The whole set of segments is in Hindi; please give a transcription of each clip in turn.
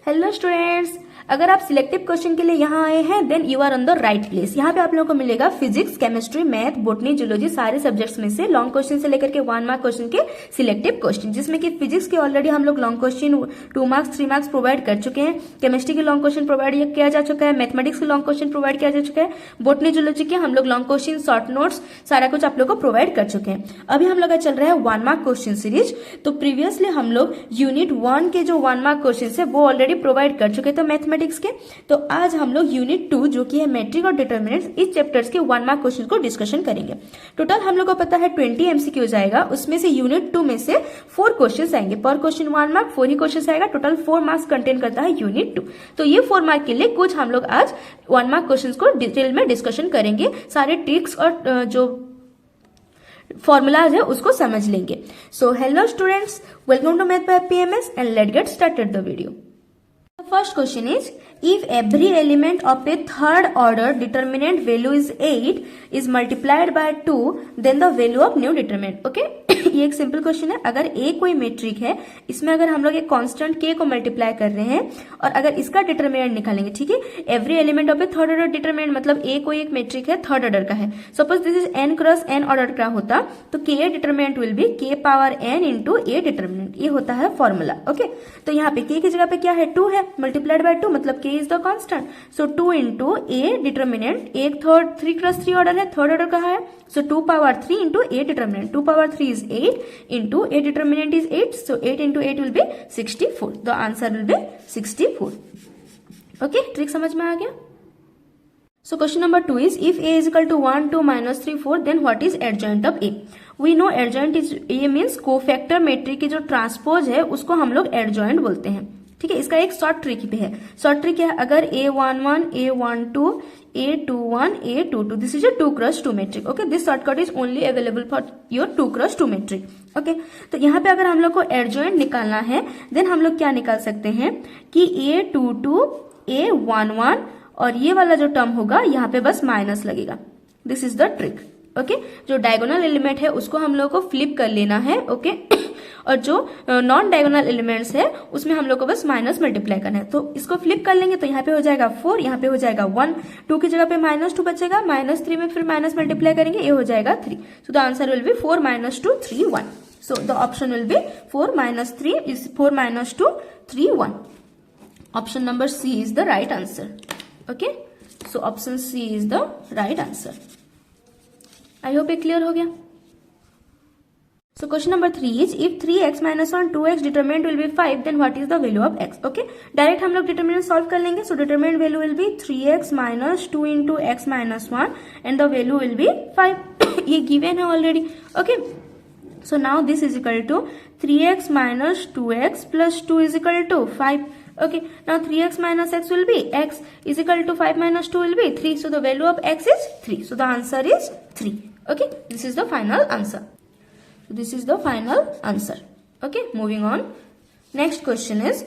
हेलो स्टूडेंट्स, अगर आप सिलेक्टिव क्वेश्चन के लिए यहाँ आए हैं then you are on the right place. यहाँ पे आप लोगों को मिलेगा physics, chemistry, math, botany, zoology सारे सब्जेक्ट्स में से लॉन्ग क्वेश्चन से लेकर के 1 मार्क क्वेश्चन के सिलेक्टिव क्वेश्चन, जिसमें कि फिजिक्स के ऑलरेडी हम लोग long question 2 marks 3 marks provide कर चुके हैं, केमिस्ट्री के लॉन्ग क्वेश्चन प्रोवाइड किया जा चुका है, मैथमेटिक्स के लॉन्ग क्वेश्चन प्रोवाइड किया जा चुका है, बोटनी जूलॉजी के हम लोग लॉन्ग क्वेश्चन, शॉर्ट नोट्स सारा कुछ आप लोग को प्रोवाइड कर चुके हैं। अभी हम लोग का चल रहा है 1 मार्क क्वेश्चन सीरीज। तो प्रीवियसली हम लोग यूनिट 1 के जो 1 मार्क क्वेश्चन है वो ऑलरेडी प्रोवाइड कर चुके थे मैथमेटिक्स के। तो आज हम लोग यूनिट 2 जो कि है मैट्रिक और डिटर्मिनेंट्स, इस चैप्टर्स के 1 मार्क क्वेश्चन को डिस्कशन करेंगे। टोटल हम लोग को पता है 20 एमसीक्यूज आएगा, उसमें से यूनिट 2 में से 4 क्वेश्चन आएंगे। पर क्वेश्चन 1 मार्क, 4 ही क्वेश्चन आएगा। टोटल 4 मार्क्स कंटेन करता है यूनिट 2। तो ये 4 मार्क के लिए कुछ हम लोग आज 1 मार्क क्वेश्चन को डिटेल में डिस्कशन करेंगे, सारे ट्रिक्स और जो फॉर्मूलाज है उसको समझ लेंगे। So hello students, welcome to math by PMS and let's get started the video. The first question is, if every element of a third order determinant value is 8 is multiplied by 2, then the value of new determinant. Okay? ये एक सिंपल क्वेश्चन है। अगर a कोई मेट्रिक है, इसमें अगर हम लोग एक कांस्टेंट k को मल्टीप्लाई कर रहे हैं और अगर इसका डिटरमिनेंट निकालेंगे, ठीक है, every element of A third order determinant मतलब a कोई एक मेट्रिक है, थर्ड ऑर्डर का है। Suppose this is n cross n order का होता तो k determinant will be k power n into a determinant. ये होता है फॉर्मूला। ओके, तो यहाँ पे k की जगह पे क्या है, 2 है, मल्टीप्लाइड बाय 2 मतलब k is the constant. So 2 into a determinant, एक थर्ड 3 क्रॉस 3 ऑर्डर है, थर्ड ऑर्डर का है। सो 2 power 3 into a determinant, 2 power 3 is 8 into a determinant is 8, so 8 into 8 will be 64. The answer will be 64. Okay, trick समझ में आ गया? So question number 2 is, if a is equal to 1, 2, minus 3, 4, then what is adjoint of a? We know adjoint is a means cofactor matrix की जो ट्रांसपोज है उसको हम लोग adjoint बोलते हैं। ठीक है, इसका एक शॉर्ट ट्रिक भी है। शॉर्ट ट्रिक है, अगर a11, a12, a21, a22, this is a 2 cross 2 matrix. Okay, this shortcut is only available for your 2 cross 2 matrix. Okay, तो यहाँ पे अगर हम लोग को एडजॉइंट निकालना है देन हम लोग क्या निकाल सकते हैं कि a22, a11 और ये वाला जो टर्म होगा यहाँ पे बस माइनस लगेगा। This is the trick. Okay, जो डायगोनल एलिमेंट है उसको हम लोग को फ्लिप कर लेना है। ओके, और जो नॉन डायगोनल एलिमेंट्स है उसमें हम लोग को बस माइनस मल्टीप्लाई करना है। तो इसको फ्लिप कर लेंगे तो यहाँ पे हो जाएगा 4, यहाँ पे हो जाएगा 1, 2 की जगह पे -2 बचेगा, -3 में फिर माइनस मल्टीप्लाई करेंगे, ये हो जाएगा 3। So the answer will be 4 - 2 3 1। So the option will be 4 - 3 is 4 - 2 3 1। Option number C is the right answer. Okay, so option C is the right answer. I hope ये क्लियर हो गया। So question number 3 is, if 3x minus 1 2x determinant will be 5, then what is the value of x? Okay, direct हम लोग determinant solve कर लेंगे। So determinant value will be 3x minus 2 into x minus 1 and the value will be 5. ये given है already. Okay, so now this is equal to 3x minus 2x plus 2 is equal to 5. Okay, now 3x minus x will be x is equal to 5 minus 2 will be 3. So the value of x is 3. So the answer is 3. Okay, this is the final answer. So this is the final answer. Okay, moving on. Next question is,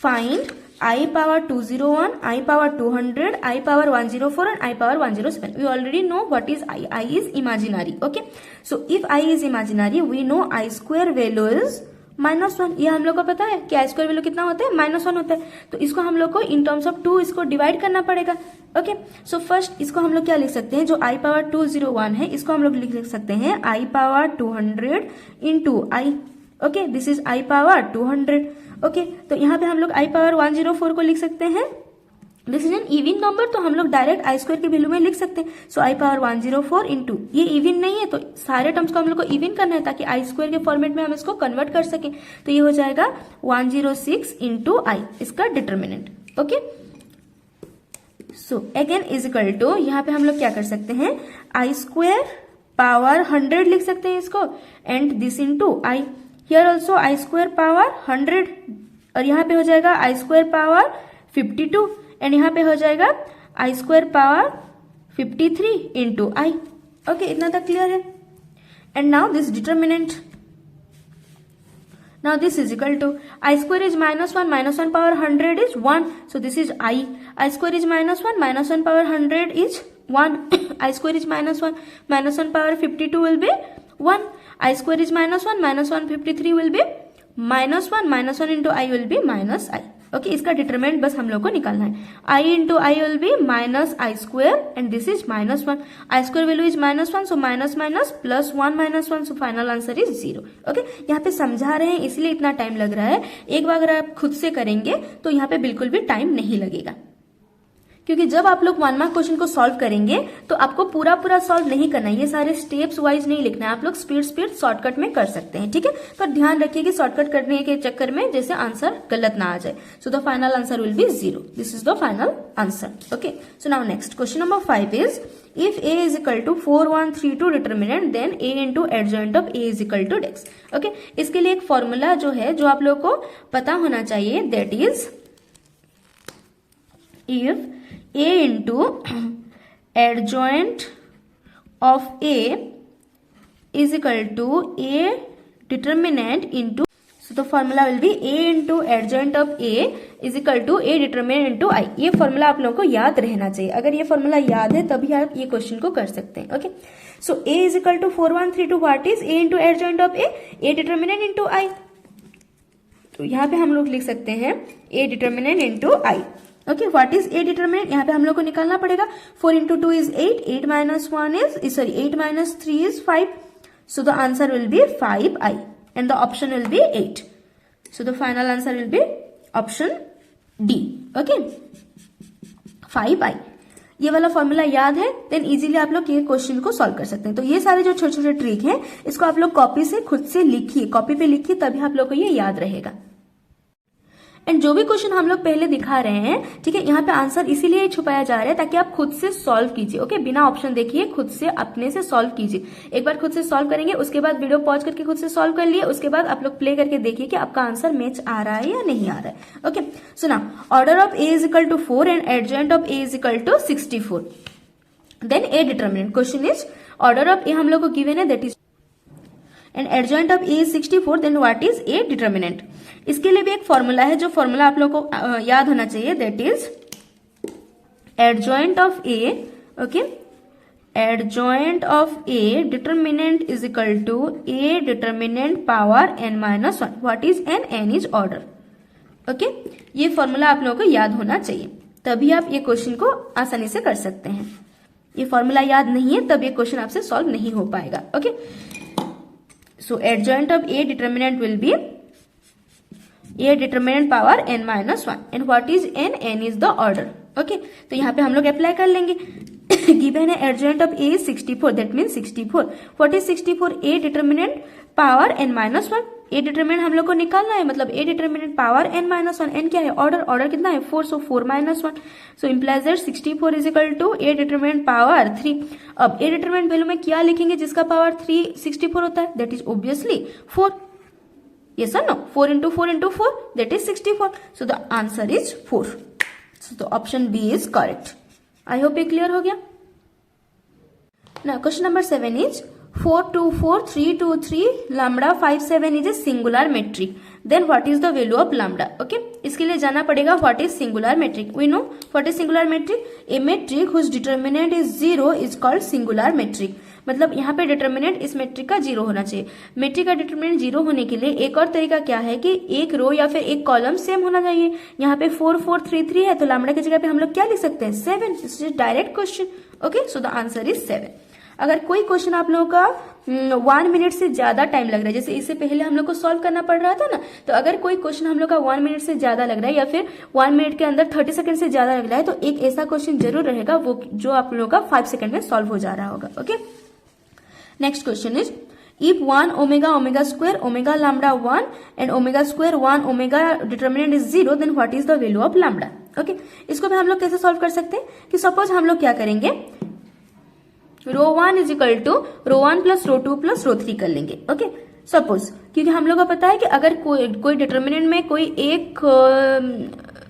find I power 201, I power 200, I power 104 and I power 107. We already know what is I. I is imaginary. Okay, so if I is imaginary, we know I square value is -1। ये हम लोग को पता है कि I square वैल्यू कितना होता है, -1 होता है। तो इसको हम लोग को इन टर्म्स ऑफ 2 इसको डिवाइड करना पड़ेगा। ओके, सो फर्स्ट इसको हम लोग क्या लिख सकते हैं, जो I पावर 201 है इसको हम लोग लिख सकते हैं I power 200 into I। Okay, this is I power 200। Okay, तो यहाँ पे हम लोग I पावर 104 को लिख सकते हैं। This is an even number, तो हम लोग डायरेक्ट I स्क्वायर के वैल्यू में लिख सकते हैं। सो I पावर 104 इंटू, ये इवन नहीं है तो सारे टर्म्स को हम लोग को इवन करना है ताकि I स्क्वायर के फॉर्मेट में हम इसको कन्वर्ट कर सकें। तो ये हो जाएगा 106 इंटू I, इसका determinant. Okay, so again is equal to, यहाँ पे हम लोग क्या कर सकते हैं, I स्क्वायर पावर 100 लिख सकते हैं इसको, and this into I। Here also I square power 100 और यहाँ पे हो जाएगा I स्क्वायर पावर 52 एंड यहाँ पे हो जाएगा I square power 53 into I। Okay, इतना तक क्लियर है। And now this determinant, now this is equal to I square is -1 power 100 is 1, so this is I square is -1 power 100 is 1, I square is -1 power 52 will be 1, I square is -1 53 will be -1 into I will be -I. Okay, इसका डिटरमिनेंट बस हम लोग को निकालना है। I into I will be minus I square and this is -1। I square value is -1, so minus minus plus 1 -1, so final answer is 0। Okay, यहाँ पे समझा रहे हैं इसलिए इतना टाइम लग रहा है। एक बार अगर आप खुद से करेंगे तो यहाँ पे बिल्कुल भी टाइम नहीं लगेगा, क्योंकि जब आप लोग 1 मार्क क्वेश्चन को सॉल्व करेंगे तो आपको पूरा सॉल्व नहीं करना है, ये सारे स्टेप्स वाइज नहीं लिखना है, आप लोग स्पीड शॉर्टकट में कर सकते हैं। ठीक है, पर ध्यान रखिए कि शॉर्टकट करने के चक्कर में जैसे आंसर गलत ना आ जाए। सो the final answer will be 0। This is the final answer. Okay, so now next question number 5 is if a is equal to 4 1 3 2 determinant then a into adjoint of a is equal to x। Okay, इसके लिए एक फॉर्मूला जो है जो आप लोग को पता होना चाहिए, that is if a into adjoint of a is equal to a determinant into, so the formula will be a into adjoint of a is equal to a determinant into I। ये फॉर्मूला आप लोगों को याद रहना चाहिए। अगर ये फॉर्मूला याद है तभी आप ये क्वेश्चन को कर सकते हैं। Okay, so a is equal to 4 1 3 2, what is a into adjoint of a determinant into I। तो यहाँ पे हम लोग लिख सकते हैं a determinant into I। Okay, what is A determinant, यहाँ पे हम लोग को निकालना पड़ेगा। 4 into 2 is 8, 8 minus 1 is sorry 8 minus 3 is 5, so the answer will B 5i and the option will B 8। So the final answer will B option D. Okay, 5i। ये वाला फॉर्मूला याद है देन इजीली आप लोग ये क्वेश्चन को सॉल्व कर सकते हैं। तो ये सारे जो छोटे छोटे ट्रिक हैं इसको आप लोग कॉपी से खुद से लिखिए, कॉपी पे लिखिए, तभी आप लोग को ये याद रहेगा। एंड जो भी क्वेश्चन हम लोग पहले दिखा रहे हैं, ठीक है, यहाँ पे आंसर इसीलिए छुपाया जा रहा है ताकि आप खुद से सॉल्व कीजिए। ओके, बिना ऑप्शन देखिए, खुद से अपने से सॉल्व कीजिए। एक बार खुद से सॉल्व करेंगे, उसके बाद वीडियो पॉज करके खुद से सॉल्व कर लिए, उसके बाद आप लोग प्ले करके देखिए कि आपका आंसर मैच आ रहा है या नहीं आ रहा है। Okay, so now order of A is equal to 4 and adjoint of A is equal to 64, then A determinant. Question is order of A हम लोग को गिवन है, that is and adjoint of A is 64, then what is A determinant. इसके लिए भी एक फॉर्मूला है, जो फॉर्मूला आप लोगों को याद होना चाहिए, that is adjoint of A. Okay, adjoint of A determinant is equal to A determinant power n minus 1। What is n is order. Okay, ये फॉर्मूला आप लोगों को याद होना चाहिए, तभी आप ये क्वेश्चन को आसानी से कर सकते हैं। ये फॉर्मूला याद नहीं है तब ये क्वेश्चन आपसे सॉल्व नहीं हो पाएगा। Okay, so adjoint of a determinant will be a determinant power n minus 1 and what is n is the order। okay, तो यहाँ पे हम लोग अप्लाई कर लेंगे। given है adjoint of a is 64, that means 64। what is 64? a determinant power n minus 1। a determinant हम लोग को निकालना है, मतलब a determinant power n minus 1। n क्या है? ऑर्डर। ऑर्डर कितना है? 4, so 4 minus 1, so implies that 64 is equal to a determinant power 3। अब a determinant वैल्यू में क्या लिखेंगे जिसका पावर 64 होता है? that is obviously 4। yes or no? 4 into 4 into 4, that is 64, so the answer is 4। so the option B is correct। I hope ये क्लियर हो गया। now question number 7 is 4 2 4 3 2 3 lambda 5 7 is a singular metric, then what is the value of lambda। okay, इसके लिए जाना पड़ेगा what is singular metric। we know what is singular metric, a metric whose determinant is 0 is called singular metric। मतलब यहाँ पे डिटर्मिनेंट इस मेट्रिक का 0 होना चाहिए। मेट्रिक का डिटर्मिनेंट 0 होने के लिए एक और तरीका क्या है कि एक रो या फिर एक कॉलम सेम होना चाहिए। यहाँ पे 4 4 3 3 है, तो लैम्बडा की जगह पे हम लोग क्या लिख सकते हैं? 7। This is direct question. Okay, so the answer is 7। अगर कोई क्वेश्चन आप लोगों का 1 मिनट से ज्यादा टाइम लग रहा है, जैसे इससे पहले हम लोग को सॉल्व करना पड़ रहा था ना, तो अगर कोई क्वेश्चन हम लोग का 1 मिनट से ज्यादा लग रहा है या फिर 1 मिनट के अंदर 30 सेकंड से ज्यादा लग रहा है, तो एक ऐसा क्वेश्चन जरूर रहेगा वो जो आप लोगों का 5 सेकंड में सॉल्व हो जा रहा होगा। Okay, next question is if 1 omega omega square omega lambda 1 and omega square 1 omega determinant is 0, then what is the value of lambda। Okay, इसको भी हम लोग कैसे सॉल्व कर सकते हैं कि सपोज हम लोग क्या करेंगे, row 1 is equal to row 1 plus row 2 plus row 3 कर लेंगे। ओके, सपोज, क्योंकि हम लोग को पता है कि अगर कोई डिटर्मिनेंट में कोई एक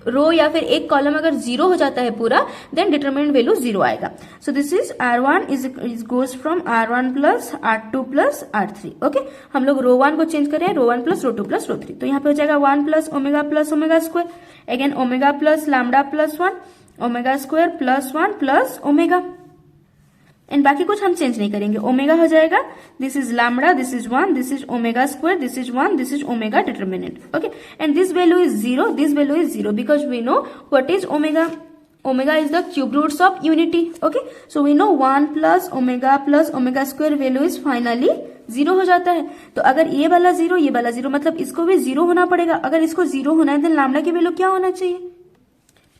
रो या फिर एक कॉलम अगर 0 हो जाता है पूरा, देन डिटर्मिनेंट वैल्यू 0 आएगा। सो this is r1 is goes from r1 plus r2 plus r3। Okay, हम लोग रो 1 को चेंज कर रहे हैं, रो 1 प्लस रो 2 प्लस रो 3, तो यहाँ पे हो जाएगा 1 plus omega square, again omega plus lambda plus 1 omega square plus 1 plus omega, and बाकी कुछ हम चेंज नहीं करेंगे। ओमेगा हो जाएगा, this is lambda, this is 1, this is omega square, this is 1, this is omega determinant. Okay, and this value is 0, this value is 0 because we know what is omega. Omega is the cube roots of unity. Okay, so we know 1 plus omega square value is finally 0 हो जाता है। तो अगर ये वाला 0, ये वाला 0, मतलब इसको भी 0 होना पड़ेगा। अगर इसको 0 होना है तो लैम्बडा की वैल्यू क्या होना चाहिए?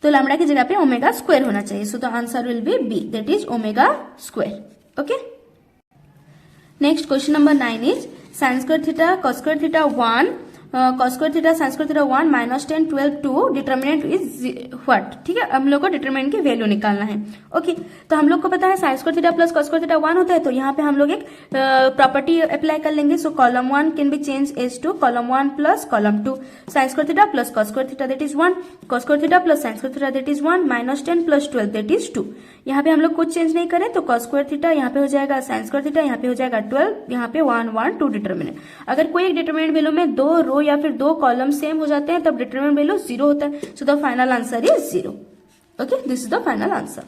तो लैम्बडा की जगह पे ओमेगा स्क्वायर होना चाहिए। So the answer will be B, that is omega square. Okay, next question number 9 is sin square theta cos square theta 1 cos square theta sin square theta 1 minus 10 12 2 determinant is what. ठीक है, हम लोग को डिटर्मिनेंट की वैल्यू निकालना है। ओके, तो हम लोग को पता है sin square theta plus cos square theta 1 होता है, तो यहाँ पे हम लोग एक प्रॉपर्टी अप्लाई कर लेंगे। So column 1 can be change as to column 1 plus column 2, sin square theta plus cos square theta that is 1, cos square theta plus sin square theta that is 1 minus 10 plus 12 that is 2। यहाँ पे हम लोग कुछ चेंज नहीं करें तो cos square थीटा यहाँ पे हो जाएगा sin square थीटा, यहाँ पे हो जाएगा 12, यहाँ पे 1 1 2 डिटर्मिनेंट। अगर कोई एक डिटर्मिनेंट वैल्यू में 2 रो या फिर 2 कॉलम सेम हो जाते हैं तब डिटरमिनेंट वैल्यू 0 होता है। सो the final answer is 0। Okay, this is the final answer.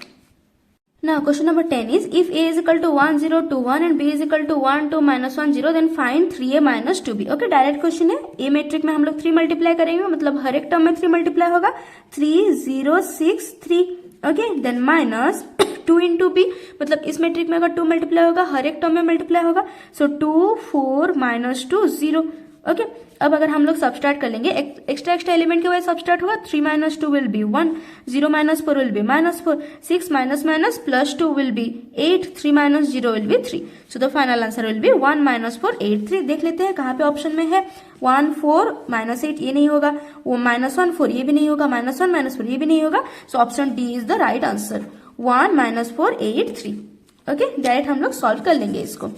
Now question number 10 is if a is equal to 1 0 2 1 and b is equal to 1 2 minus 1 0 then find 3a minus 2b। Okay, direct question है। a मैट्रिक में हम लोग 3 मल्टीप्लाई करेंगे, मतलब हर एक टर्म में 3 मल्टीप्लाई होगा, 3 0 6 3। Okay, then minus 2 into B, मतलब इस मैट्रिक में अगर 2 मल्टीप्लाई होगा हर एक टर्म में मल्टीप्लाई होगा, सो 2 4 माइनस 2 0। ओके, अब अगर हम लोग सबस्ट्रैक्ट कर लेंगे, एक्स्ट्रा एलिमेंट के वजह सबस्ट्रैक्ट होगा, 3 minus 2 will be 1, 0 minus 4 will be minus 4, 6 minus minus plus 2 will be 8, 3 minus 0 will be 3। So the final answer will be 1 minus 4 8 3। देख लेते हैं कहाँ पे ऑप्शन में है। 1 4 माइनस 8 ये नहीं होगा, वो माइनस 1 4 ये भी नहीं होगा, माइनस 1 माइनस 4 ये भी नहीं होगा। सो option D is the right answer, 1 minus 4 8 3। Okay, direct हम लोग सॉल्व कर लेंगे इसको।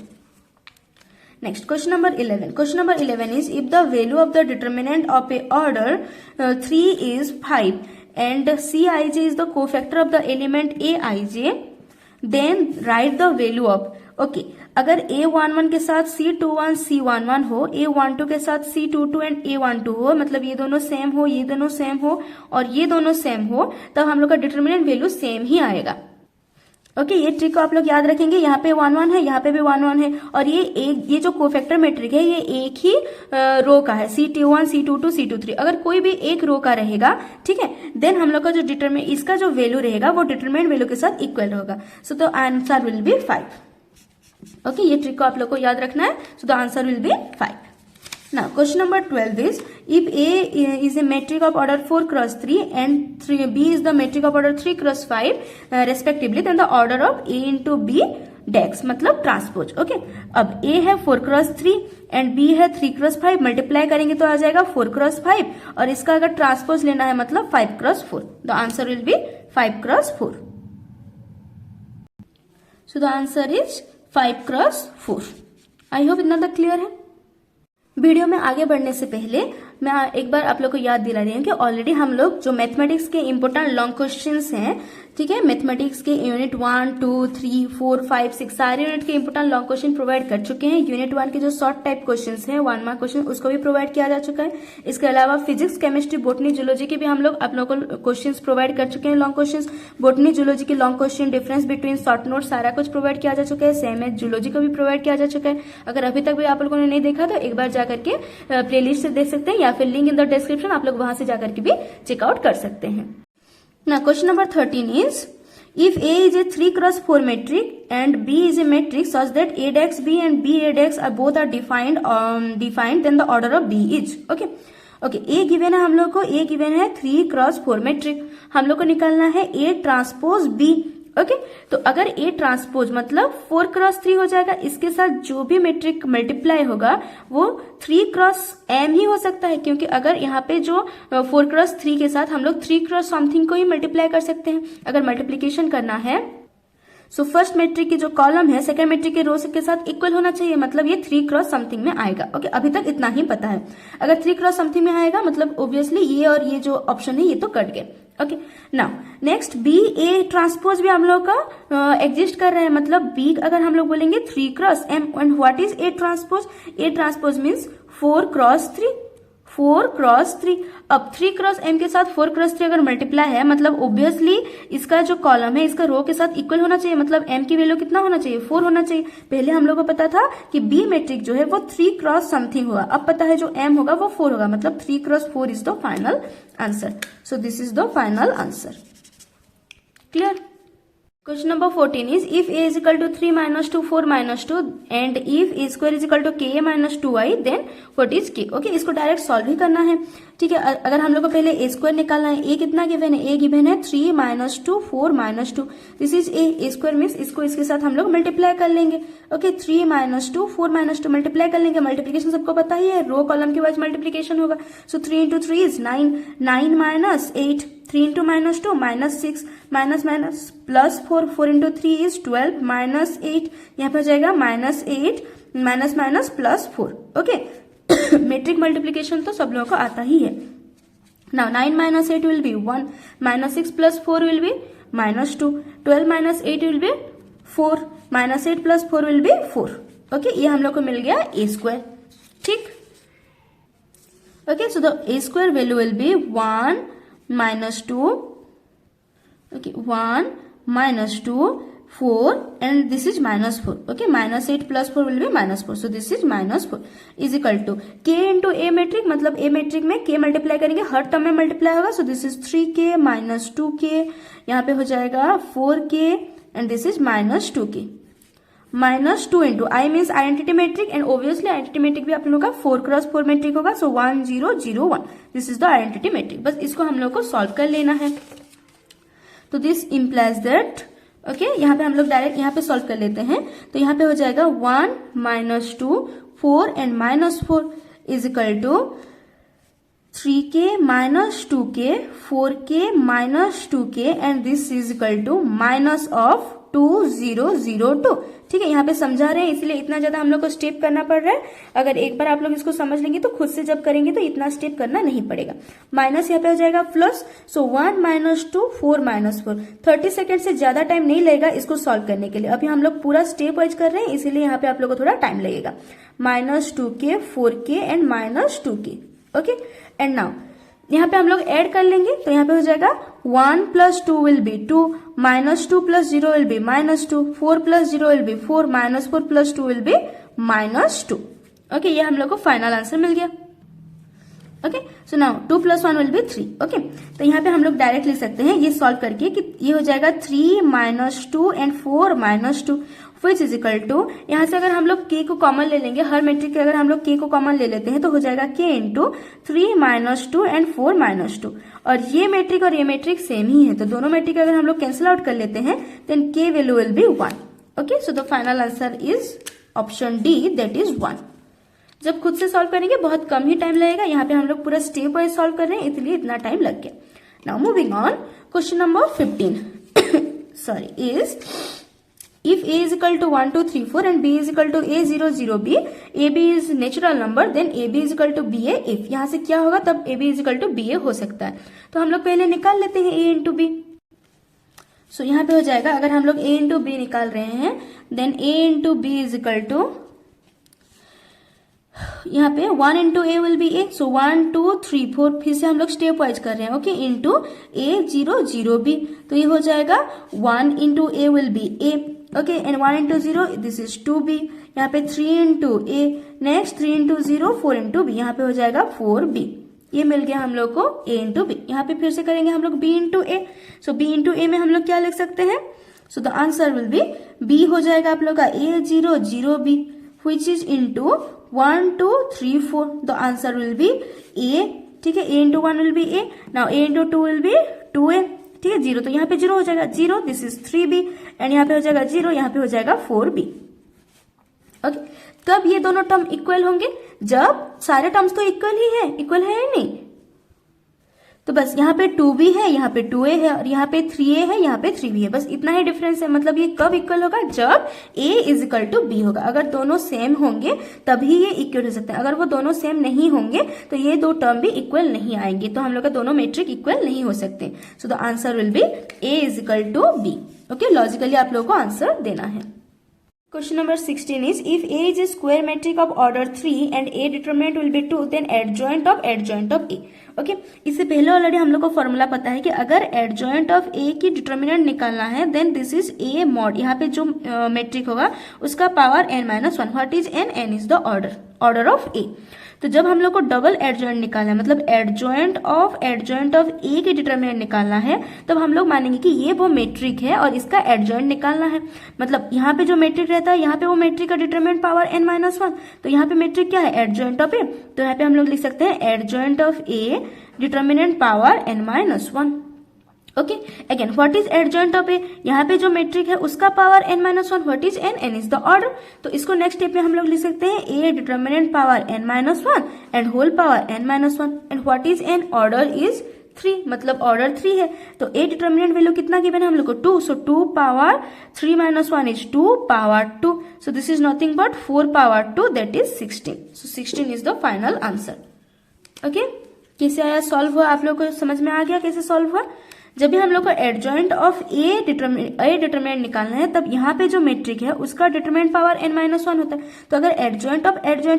Next, question number 11. Question number 11 is if the value of the determinant of a order 3 is 5 and Cij is the cofactor of the element Aij, then write the value of। Okay, अगर A11 के साथ C21 C11 हो, A12 के साथ C22 एंड A12 हो, मतलब ये दोनों सेम हो, ये दोनों सेम हो और ये दोनों सेम हो, तब हम लोग का डिटर्मिनेंट वैल्यू सेम ही आएगा। ओके, ये ट्रिक को आप लोग याद रखेंगे। यहाँ पे 1 1 है, यहाँ पे भी 1 1 है और ये जो कोफैक्टर मैट्रिक है ये एक ही रो का है, C21 C22 C23। अगर कोई भी एक रो का रहेगा, ठीक है, देन हम लोग का जो इसका जो वैल्यू रहेगा वो डिटरमिनेंट वैल्यू के साथ इक्वल होगा। सो the answer will B 5। Okay, ये ट्रिक को आप लोग को याद रखना है। सो the answer will B 5। Now, question number 12 is if A is a metric of order 4 cross 3 and B is the metric of order 3 cross 5 respectively, then the order of A into B dex मतलब ट्रांसपोज। ओके, अब A है 4 cross 3 एंड B है 3 cross 5, मल्टीप्लाई करेंगे तो आ जाएगा 4 cross 5 और इसका अगर ट्रांसपोज लेना है मतलब 5 cross 4। The answer will B 5 cross 4। So the answer is 5 cross 4। I hope इतना तक क्लियर है। वीडियो में आगे बढ़ने से पहले मैं एक बार आप लोग को याद दिला रही हूँ कि ऑलरेडी हम लोग जो मैथमेटिक्स के इंपॉर्टेंट लॉन्ग क्वेश्चंस हैं, ठीक है, मैथमेटिक्स के यूनिट 1 2 3 4 5 6 सारे यूनिट के इंपॉर्टेंट लॉन्ग क्वेश्चन प्रोवाइड कर चुके हैं। यूनिट 1 के जो शॉर्ट टाइप क्वेश्चंस हैं 1 मार्क क्वेश्चन उसको भी प्रोवाइड किया जा चुका है। इसके अलावा फिजिक्स केमिस्ट्री बोटनी जूलॉजी के भी हम लोग आप लोगों को क्वेश्चंस प्रोवाइड कर चुके हैं, लॉन्ग क्वेश्चन। बोटनी जूलॉजी के long question, difference between short note, सारा कुछ प्रोवाइड किया जा चुका है। सेम है जूलॉजी को भी प्रोवाइड किया जा चुका है। अगर अभी तक भी आप लोगों ने नहीं देखा तो एक बार जाकर के प्लेलिस्ट से देख सकते हैं या फिर लिंक इन द डिस्क्रिप्शन, आप लोग वहां से जाकर के भी चेकआउट कर सकते हैं। ना question number 13 is if A is a 3 cross 4 matrix and B is a matrix such that A dash B and B A dash are both are defined then the order of B is। okay, A given है हम लोग को, A गिवन है 3 cross 4 मैट्रिक, हम लोग को निकालना है A ट्रांसपोज B। ओके, तो अगर A ट्रांसपोज मतलब 4 क्रॉस 3 हो जाएगा, इसके साथ जो भी मैट्रिक मल्टीप्लाई होगा वो 3 क्रॉस M ही हो सकता है, क्योंकि अगर यहाँ पे जो 4 क्रॉस 3 के साथ हम लोग 3 क्रॉस समथिंग को ही मल्टीप्लाई कर सकते हैं। अगर मल्टीप्लीकेशन करना है सो फर्स्ट मैट्रिक की जो कॉलम है सेकंड मैट्रिक के रो के साथ इक्वल होना चाहिए, मतलब ये 3 क्रॉस समथिंग में आएगा। ओके, अभी तक इतना ही पता है। अगर 3 क्रॉस समथिंग में आएगा मतलब ऑब्वियसली ये और ये जो ऑप्शन है ये तो कट गए। Okay, now next B A transpose भी हम लोग का एग्जिस्ट कर रहा है, मतलब बी अगर हम लोग बोलेंगे 3 cross M and what is A transpose? A transpose means 4 cross 3। 4 cross 3। अब 3 क्रॉस m के साथ 4 क्रॉस 3 अगर मल्टीप्लाई है मतलब ऑब्वियसली इसका जो कॉलम है इसका रो के साथ इक्वल होना चाहिए, मतलब m की वैल्यू कितना होना चाहिए, 4 होना चाहिए। पहले हम लोग को पता था कि बी मैट्रिक जो है वो 3 क्रॉस समथिंग होगा, अब पता है जो m होगा वो 4 होगा, मतलब 3 cross 4 is the final answer. So this is the final answer. Clear? Question number 14 is if a is equal to 3 minus 2 4 minus 2 and if a square is equal to ka minus 2i then what is k? Okay इसको डायरेक्ट सॉल्व ही करना है। ठीक है, अगर हम लोग को पहले a स्क्वायर निकालना है, a कितना गिवन है, a गिवन है 3 minus 2 4 minus 2, this is a square means इसको इसके साथ हम लोग मल्टीप्लाई कर लेंगे। ओके 3 minus 2 4 minus 2 मल्टीप्लाई कर लेंगे, मल्टीप्लीकेशन सबको पता ही है, रो कॉलम के वाइज मल्टीप्लीकेशन होगा। सो 3 into 3 is 9, 9 minus 8, 3 into minus 2 minus 6 minus minus plus 4, 4 into 3 is 12 minus 8, यहाँ पे हो जाएगा minus 8 minus minus plus 4। Okay matrix multiplication तो सब लोगों को आता ही है। Now 9 minus 8 will be 1, minus 6 plus 4 will be minus 2, 12 minus 8 will be 4, minus 8 plus 4 will be 4। Okay ये हम लोग को मिल गया a स्क्वायर। ठीक, okay so the a square value will be 1 minus 2, okay 1 minus 2 4 and this is minus 4, okay minus 8 plus 4 will be minus 4, so this is minus 4 is equal to k into a matrix, मतलब a मैट्रिक में k मल्टीप्लाई करेंगे, हर टर्म में मल्टीप्लाई होगा, so this is 3k minus 2k, यहाँ पे हो जाएगा 4k and this is minus 2k, minus 2 into I means identity matrix and obviously identity matrix भी आप लोगों का 4 क्रॉस 4 मैट्रिक होगा, so 1 0 0 1, this is the identity matrix. बस इसको हम लोग को सॉल्व कर लेना है। तो दिस इम्प्लाइज दैट ओके यहाँ पे हम लोग डायरेक्ट यहाँ पे सॉल्व कर लेते हैं, तो यहाँ पे हो जाएगा 1 minus 2 4 and minus 4 is equal to 3k minus 2k 4k minus 2k and this is equal to minus of 2002। ठीक है, यहाँ पे समझा रहे हैं इसलिए इतना ज्यादा हम लोग को स्टेप करना पड़ रहा है। अगर एक बार आप लोग इसको समझ लेंगे तो खुद से जब करेंगे तो इतना स्टेप करना नहीं पड़ेगा। माइनस यहाँ पे हो जाएगा प्लस, सो 1 minus 2 4 minus 4, 30 सेकेंड से ज्यादा टाइम नहीं लगेगा इसको सॉल्व करने के लिए। अभी हम लोग पूरा स्टेप वाइज कर रहे हैं इसलिए यहाँ पे आप लोग को थोड़ा टाइम लगेगा। -2k 4k and -2k। Okay and now यहाँ पे हम लोग ऐड कर लेंगे, तो यहाँ पे हो जाएगा 1 plus 2 will be 2, -2 plus 0 will be -2, 4 plus 0 will be 4, -4 plus 2 will be -2। Okay ये हम लोग को फाइनल आंसर मिल गया। Okay so now 2 plus 1 will be 3। Okay तो यहाँ पे हम लोग डायरेक्ट लिख सकते हैं ये सॉल्व करके कि ये हो जाएगा 3 -2 and 4 -2 which is equal to, यहाँ से अगर हम लोग k को कॉमन ले लेंगे, हर मैट्रिक के अगर हम लोग k को कॉमन ले लेते हैं तो हो जाएगा k इंटू 3 -2 एंड 4 -2। और ये मैट्रिक और ये मैट्रिक सेम ही है, तो दोनों मैट्रिक अगर हम लोग कैंसिल आउट कर लेते हैं then k value will be 1। Okay so the final answer is option D, that is 1। जब खुद से सॉल्व करेंगे बहुत कम ही टाइम लगेगा, यहाँ पे हम लोग पूरा स्टेप वाइज सॉल्व कर रहे हैं इसलिए इतना टाइम लग गया। Now moving on, question number 15 sorry is if a is equal to 1 2 3 4 and b is equal to a 0 0 b, ab is natural number then ab is equal to ba if, यहाँ से क्या होगा तब ab is equal to ba हो सकता है। तो हम लोग पहले निकाल लेते हैं a इंटू b। सो यहाँ पे हो जाएगा अगर हम लोग a इंटू b निकाल रहे हैं then a into b is equal to, यहाँ पे 1 into A will be A, so 1 2 3 4, फिर से हम लोग स्टेप वाइज कर रहे हैं। ओके इंटू a 0 0 b, तो ये हो जाएगा 1 into A will be A. Okay and 1 into 0 this is 2b, यहाँ पे 3 इंटू ए, नेक्स्ट 3 इंटू 0 4 इंटू बी, यहाँ पे हो जाएगा 4b। ये मिल गया हम लोग को a इंटू बी। यहाँ पे फिर से करेंगे हम लोग b इंटू ए, सो b इंटू ए में हम लोग क्या लिख सकते हैं, सो the answer will B b हो जाएगा आप लोग का a 0 0 b which is into 1 2 3 4, the answer will be a। ठीक है, a into 1 will be a, now a into 2 will be 2a। ठीक है 0, तो यहाँ पे 0 हो जाएगा 0, दिस इज 3b एंड यहाँ पे हो जाएगा 0, यहाँ पे हो जाएगा 4b। ओके कब ये दोनों टर्म इक्वल होंगे, जब सारे टर्म्स तो इक्वल ही है, इक्वल है या नहीं। तो बस यहाँ पे 2b है, यहाँ पे 2a है और यहाँ पे 3a है, यहाँ पे 3b है, बस इतना ही डिफरेंस है। मतलब ये कब इक्वल होगा, जब a is equal to b होगा। अगर दोनों सेम होंगे तभी ये इक्वल हो सकते हैं, अगर वो दोनों सेम नहीं होंगे तो ये दो टर्म भी इक्वल नहीं आएंगे, तो हम लोग का दोनों मैट्रिक इक्वल नहीं हो सकते। So the answer will be a is equal to b। Okay logically आप लोगों को आंसर देना है। Question number 16 is, if A is a square matrix of order 3 and A determinant will be 2, then adjoint of A. Okay इससे पहले ऑलरेडी हम लोग को फॉर्मूला पता है कि अगर एडजॉइंट ऑफ ए की डिटर्मिनेंट निकालना है then this is A mod, यहाँ पे जो मेट्रिक होगा उसका power n-1. What is n is the order of A. तो जब हम लोग को डबल एडजॉइंट निकालना है, मतलब एडजॉइंट ऑफ ए की डिटर्मिनेंट निकालना है, तब हम लोग मानेंगे कि ये वो मेट्रिक है और इसका एडजॉइंट निकालना है. मतलब यहाँ पे जो मेट्रिक रहता है, यहाँ पे वो मेट्रिक का डिटर्मिनेंट पावर n-1. तो यहाँ पे मेट्रिक क्या है, एडजॉइंट ऑफ ए. तो यहाँ पे हम लोग लिख सकते हैं adjoint of A determinant power n-1. Okay again what is adjoint of A, यहाँ पे जो मेट्रिक है उसका power n-1. What is n is the order. तो इसको नेक्स्ट स्टेप में हम लोग लिख सकते हैं A determinant power n-1 and whole power n-1. And what is n, order is 3, मतलब ऑर्डर 3 है. तो ए डिटर्मिनेंट वैल्यू कितना गिवन है हम लोग को 2. So 2 power 3-1 is 2 power 2. So this is nothing but 4 power 2 that is 16. So 16 is the final answer. Okay कैसे आया, सॉल्व हुआ, आप लोग को समझ में आ गया कैसे सॉल्व हुआ. जब भी हम लोग को एडजॉइंट ऑफ ए डिटर्मिनेंट निकालना है, तब यहाँ पे जो मेट्रिक है उसका डिटर्मिनेंट पावर n-1 होता है. तो अगर एडजॉइंट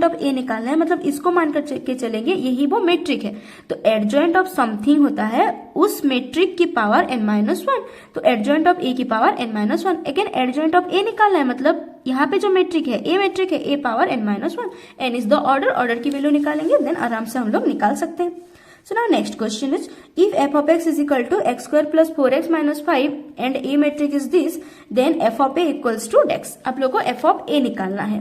ऑफ ए निकालना है, मतलब इसको मानकर के चलेंगे यही वो मेट्रिक है. तो एडजॉइंट ऑफ समथिंग होता है उस मेट्रिक की पावर n-1. तो एडजॉइंट ऑफ ए की power n-1. Again adjoint of A निकालना है, मतलब यहाँ पे जो मेट्रिक है A power n-1. n is the order की वैल्यू निकालेंगे, देन आराम से हम लोग निकाल सकते हैं. So now next question is, if f of x is equal to x square plus 4x minus 5 and a metric is this, then f of a equals to x. आप लोग को f of a निकालना है.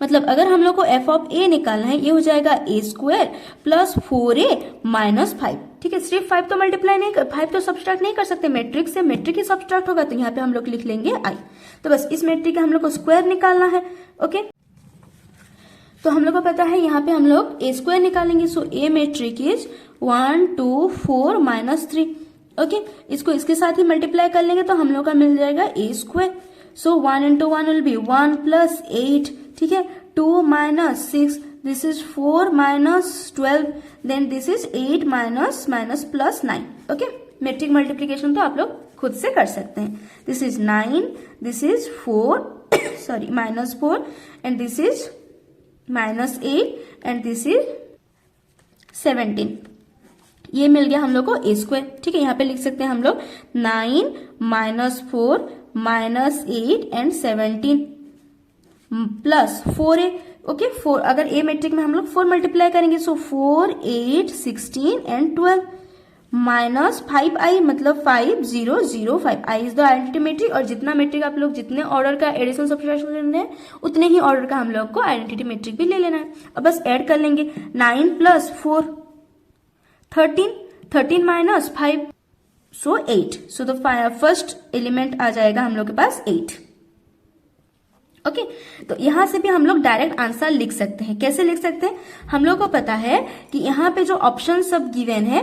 मतलब अगर हम लोग को f of a निकालना है, ये हो जाएगा a square plus 4a minus 5. ठीक है, सिर्फ 5 तो मल्टीप्लाई नहीं कर, 5 तो सब्सट्रैक्ट नहीं कर सकते, मैट्रिक से मैट्रिक ही सब्सट्रैक्ट होगा. तो यहाँ पे हम लोग लिख लेंगे i. तो बस इस मैट्रिक का हम लोग को स्क्वायर निकालना है. ओके तो हम लोग को पता है यहाँ पे हम लोग ए स्क्वायर निकालेंगे. सो ए मेट्रिक इज 1 2 4 माइनस 3. ओके इसको इसके साथ ही मल्टीप्लाई कर लेंगे तो हम लोग का मिल जाएगा A square. So 1 into 1 will be 1 plus 8. ठीक है, 2 minus 6, this is 4 minus 12, then this is 8 minus plus 9. Okay matrix multiplication तो आप लोग खुद से कर सकते हैं. This is 9, this is 4 sorry minus 4 and this is -8 and this is 17. ये मिल गया हम लोग को ए स्क्वायर. ठीक है, यहाँ पे लिख सकते हैं हम लोग 9 -4 -8 एंड 17 प्लस 4a. ओके 4 अगर ए मैट्रिक में हम लोग 4 मल्टीप्लाई करेंगे, सो 4 8 16 एंड 12 माइनस 5i, मतलब 5 0 0 5. i is the identity matrix, और जितना मैट्रिक आप लोग जितने ऑर्डर का एडिशन सब्ट्रैक्शन लेना है उतने ही ऑर्डर का हम लोग को आइडेंटिटी मैट्रिक भी ले लेना है. अब बस ऐड कर लेंगे 9 plus 4 13 minus 5 so 8. So the first element आ जाएगा हम लोग के पास 8. ओके तो यहां से भी हम लोग डायरेक्ट आंसर लिख सकते हैं. कैसे लिख सकते हैं, हम लोग को पता है कि यहाँ पे जो ऑप्शन सब गिवन है,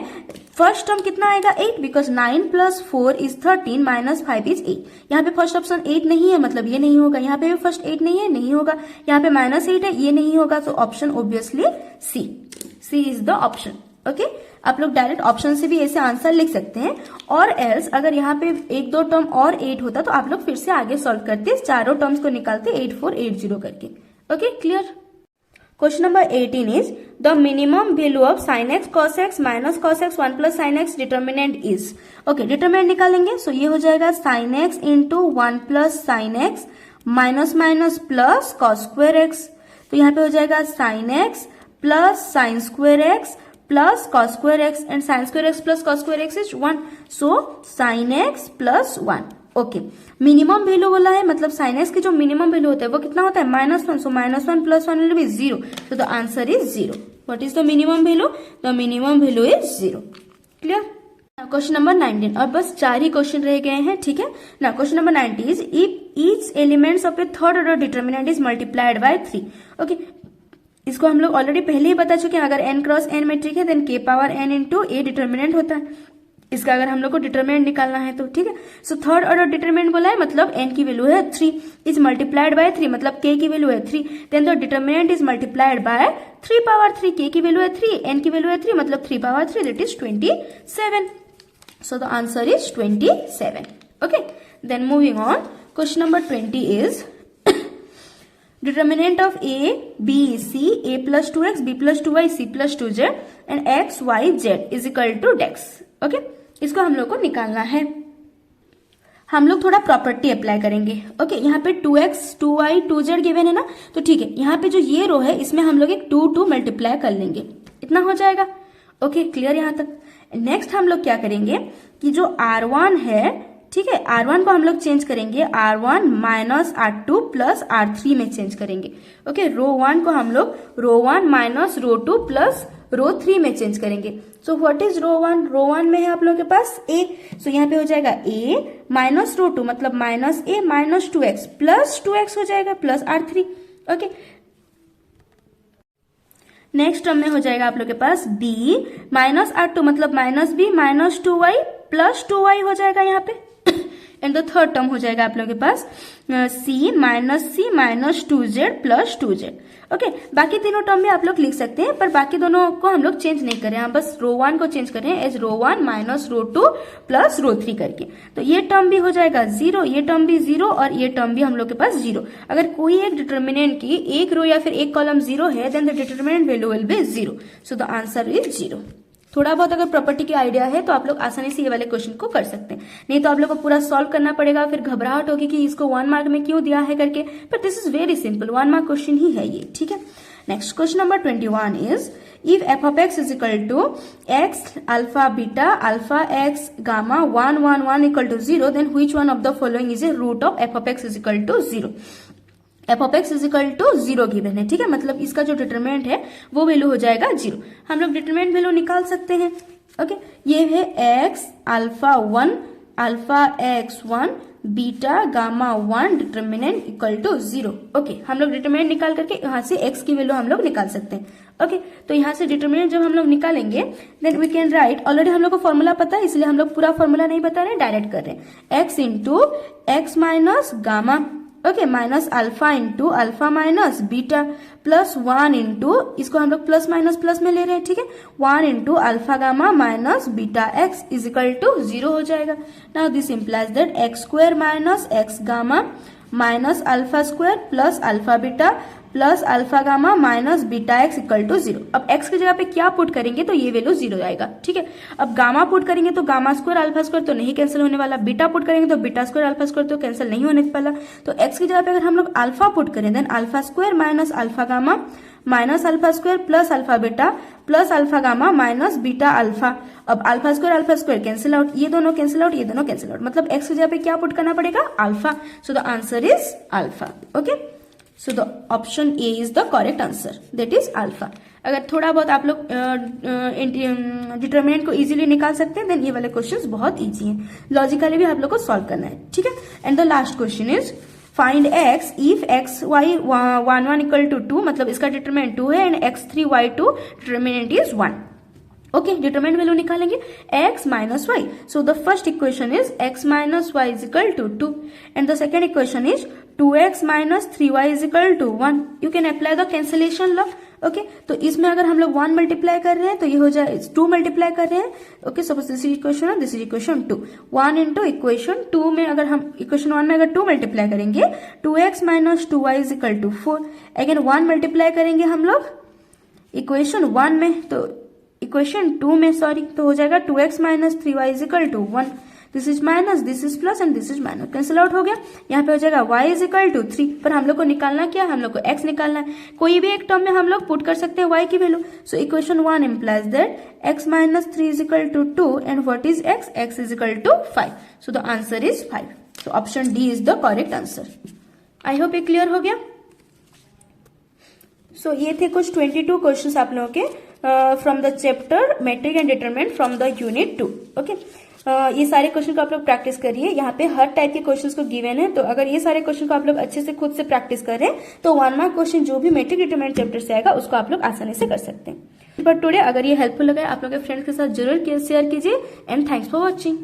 फर्स्ट टर्म कितना आएगा 8, because 9 plus 4 is 13 minus 5 is 8. यहाँ पे फर्स्ट ऑप्शन 8 नहीं है, मतलब ये नहीं होगा. यहाँ पे भी फर्स्ट 8 नहीं है, नहीं होगा. यहाँ पे -8 है, ये नहीं होगा. तो option obviously C is the option. Okay आप लोग डायरेक्ट ऑप्शन से भी ऐसे आंसर लिख सकते हैं. और एल्स अगर यहाँ पे 1-2 टर्म और 8 होता तो आप लोग फिर से आगे सॉल्व करते, चारों टर्म्स को निकालते 8 4 8 0 करके. Okay clear. Question number 18 is the minimum value of sin x cos x minus cos x 1 plus sin x determinant is. Okay determinant निकालेंगे. सो ये हो जाएगा sin x into 1 plus sin x minus plus cos square x. तो यहाँ पे हो जाएगा sin x plus sin square x plus cos square x and sin square x plus cos square x is 1. So sin x plus 1. Okay minimum value बोला है, मतलब sin x की जो मिनिमम वैल्यू होता है वो कितना होता है -1. सो -1 plus 1 will be 0. So the answer is 0. What is the minimum value, the minimum value is 0. Clear. Question number 19 और बस 4 ही क्वेश्चन रह गए हैं. ठीक है ना. Question number 19 is if each elements of A third order determinant is multiplied by 3. Okay इसको हम लोग ऑलरेडी पहले ही बता चुके हैं. अगर n क्रॉस n मैट्रिक है then k power n into A determinant होता है. इसका अगर हम लोग को डिटर्मिनेंट निकालना है तो ठीक है. सो थर्ड ऑर्डर डिटर्मिनेंट बोला है, मतलब n की वैल्यू है 3 इज मल्टीप्लाइड बाय 3, मतलब k की वैल्यू है 3. Then the determinant is multiplied by 3 power 3. k की वैल्यू है 3, n की वैल्यू है 3, मतलब 3 power 3 that is 27. So the answer is 27. Okay then moving on. Question number 20 is determinant of A B C A plus 2x B plus 2y C plus 2z and X Y Z is equal to डेक्स। ओके, इसको हम लोग को निकालना है। हम लोग थोड़ा प्रॉपर्टी अप्लाई करेंगे। ओके, यहाँ पे 2x 2y 2z गिवन है ना, तो ठीक है, यहाँ पे जो ये रो है इसमें हम लोग एक 2 मल्टीप्लाई कर लेंगे, इतना हो जाएगा। ओके, क्लियर यहाँ तक। नेक्स्ट हम लोग क्या करेंगे कि जो R1 है, ठीक है, R1 को हम लोग चेंज करेंगे R1 minus R2 plus R3 में चेंज करेंगे। ओके, रो 1 को हम लोग रो 1 माइनस रो 2 प्लस रो 3 में चेंज करेंगे। सो व्हाट इज रो 1? रो 1 में है आप लोगों के पास a, सो यहाँ पे हो जाएगा a माइनस रो 2 मतलब minus a minus 2x plus 2x हो जाएगा plus R3। Okay, next term में हो जाएगा आप लोग के पास b माइनस R2 मतलब minus b minus 2y plus 2y हो जाएगा यहाँ पे। एंड द थर्ड टर्म हो जाएगा आप लोग के पास c minus 2z plus 2z। Okay, बाकी तीनों टर्म में आप लोग लिख सकते हैं, पर बाकी दोनों को हम लोग चेंज नहीं कर रहे हैं, बस रो 1 को चेंज कर रहे हैं एज रो 1 माइनस रो 2 प्लस रो 3 करके। तो ये टर्म भी हो जाएगा 0, ये टर्म भी 0 और ये टर्म भी हम लोग के पास 0। अगर कोई एक डिटर्मिनेंट की एक रो या फिर एक कॉलम 0 है then the determinant value will be 0। So the answer is 0। थोड़ा बहुत अगर प्रॉपर्टी की आइडिया है तो आप लोग आसानी से ये वाले क्वेश्चन को कर सकते हैं, नहीं तो आप लोग को पूरा सॉल्व करना पड़ेगा, फिर घबराहट होगी कि इसको 1 मार्क में क्यों दिया है करके। पर this is very simple, 1 mark question ही है ये, ठीक है। Next question number 21 is if f of x is equal to x alpha beta alpha x gamma 1 1 1 equal to 0 then which one of the following is a root of f of x is equal to 0। f of x is equal to 0 given है, ठीक है, मतलब इसका जो डिटरमिनेंट है वो वैल्यू हो जाएगा 0। हम लोग डिटरमिनेंट वैल्यू निकाल सकते हैं। ओके, ये है x alpha 1 alpha x 1 beta gamma 1 determinant equal to 0। Okay, हम लोग डिटरमिनेंट निकाल करके यहाँ से x की वैल्यू हम लोग निकाल सकते हैं। ओके, तो यहाँ से डिटरमिनेंट जब हम लोग निकालेंगे then we can write, already हम लोग को फॉर्मूला पता है इसलिए हम लोग पूरा फॉर्मूला नहीं बता रहे, डायरेक्ट कर रहे हैं। x into x minus gamma, okay, minus alpha into alpha minus beta plus 1 into, इसको हम लोग प्लस माइनस प्लस में ले रहे हैं, ठीक है, 1 into alpha gamma minus beta X is equal to 0 हो जाएगा। Now this implies that X square minus X gamma minus alpha square plus alpha beta plus alpha gamma minus beta X equal to 0। अब एक्स की जगह पे क्या पुट करेंगे तो ये वैल्यू 0 आएगा, ठीक है। अब गामा पुट करेंगे तो गामा स्क्वायर अल्फा स्क्वायर तो नहीं कैंसिल होने वाला, बीटा पुट करेंगे तो बीटा स्क्वायर अल्फा स्क्वायर तो कैंसिल नहीं होने वाला। तो एक्स की जगह पे अगर हम लोग अल्फा पुट करें देन alpha square minus alpha gamma minus alpha square plus alpha beta plus alpha gamma minus beta alpha. अब अल्फा स्क्वायर कैंसिल आउट, ये दोनों कैंसिल आउट, ये दोनों कैंसिल आउट, मतलब एक्स की जगह पे क्या पुट करना पड़ेगा? Alpha. So the answer is alpha. Okay, so the option A is the correct answer, that is alpha. अगर थोड़ा बहुत आप लोग डिटरमिनेंट को इजीली निकाल सकते हैं देन ये वाले क्वेश्चंस बहुत इजी हैं, लॉजिकली भी आप लोग को सॉल्व करना है, ठीक है। And the last question is find x if x y 1 1 equal to 2, मतलब इसका डिटरमिनेंट 2 है and x 3 y 2 determinant is 1। Okay, determinant value निकालेंगे x minus Y. So the first equation is x minus Y is equal to 2 and the second equation is 2x minus 3y is equal to 1। You can apply the cancellation law. Okay, तो इसमें अगर हम लोग 1 मल्टीप्लाई कर रहे हैं तो ये हो जाए 2 मल्टीप्लाई कर रहे हैं। Okay, suppose this is equation 1, this is equation 2, 1 into equation 2 में अगर हम इक्वेशन 1 में अगर 2 मल्टीप्लाई करेंगे 2x minus 2y is equal to 4। Again 1 multiply करेंगे हम लोग इक्वेशन 1 में, तो इक्वेशन 2 में सॉरी, तो हो जाएगा 2x minus 3y is equal to 1। This is minus, this is plus and this is minus, cancel out हो गया। यहाँ पे हो जाएगा y इज इक्वल टू 3, पर हम लोग को निकालना क्या है? हम लोग को x निकालना है। कोई भी एक टर्म में हम लोग पुट कर सकते हैं y की वैल्यू। So equation 1 implies that x minus 3 is equal to 2 and what is x is equal to 5। So the answer is 5। So option D is the correct answer. I hope ये क्लियर हो गया। सो ये थे कुछ 22 क्वेश्चंस आप लोगों के from the chapter matrix and determinant from the unit 2। Okay, ये सारे क्वेश्चन को आप लोग प्रैक्टिस करिए। यहाँ पे हर टाइप के क्वेश्चंस को गिवन है, तो अगर ये सारे क्वेश्चन को आप लोग अच्छे से खुद से प्रैक्टिस करें तो 1 मार्क क्वेश्चन जो भी मैट्रिक डिटरमिनेंट चैप्टर से आएगा उसको आप लोग आसानी से कर सकते हैं। बट टुडे अगर ये हेल्पफुल लगा आप लोग के फ्रेंड्स के साथ जरूर शेयर कीजिए एंड थैंक्स फॉर वॉचिंग।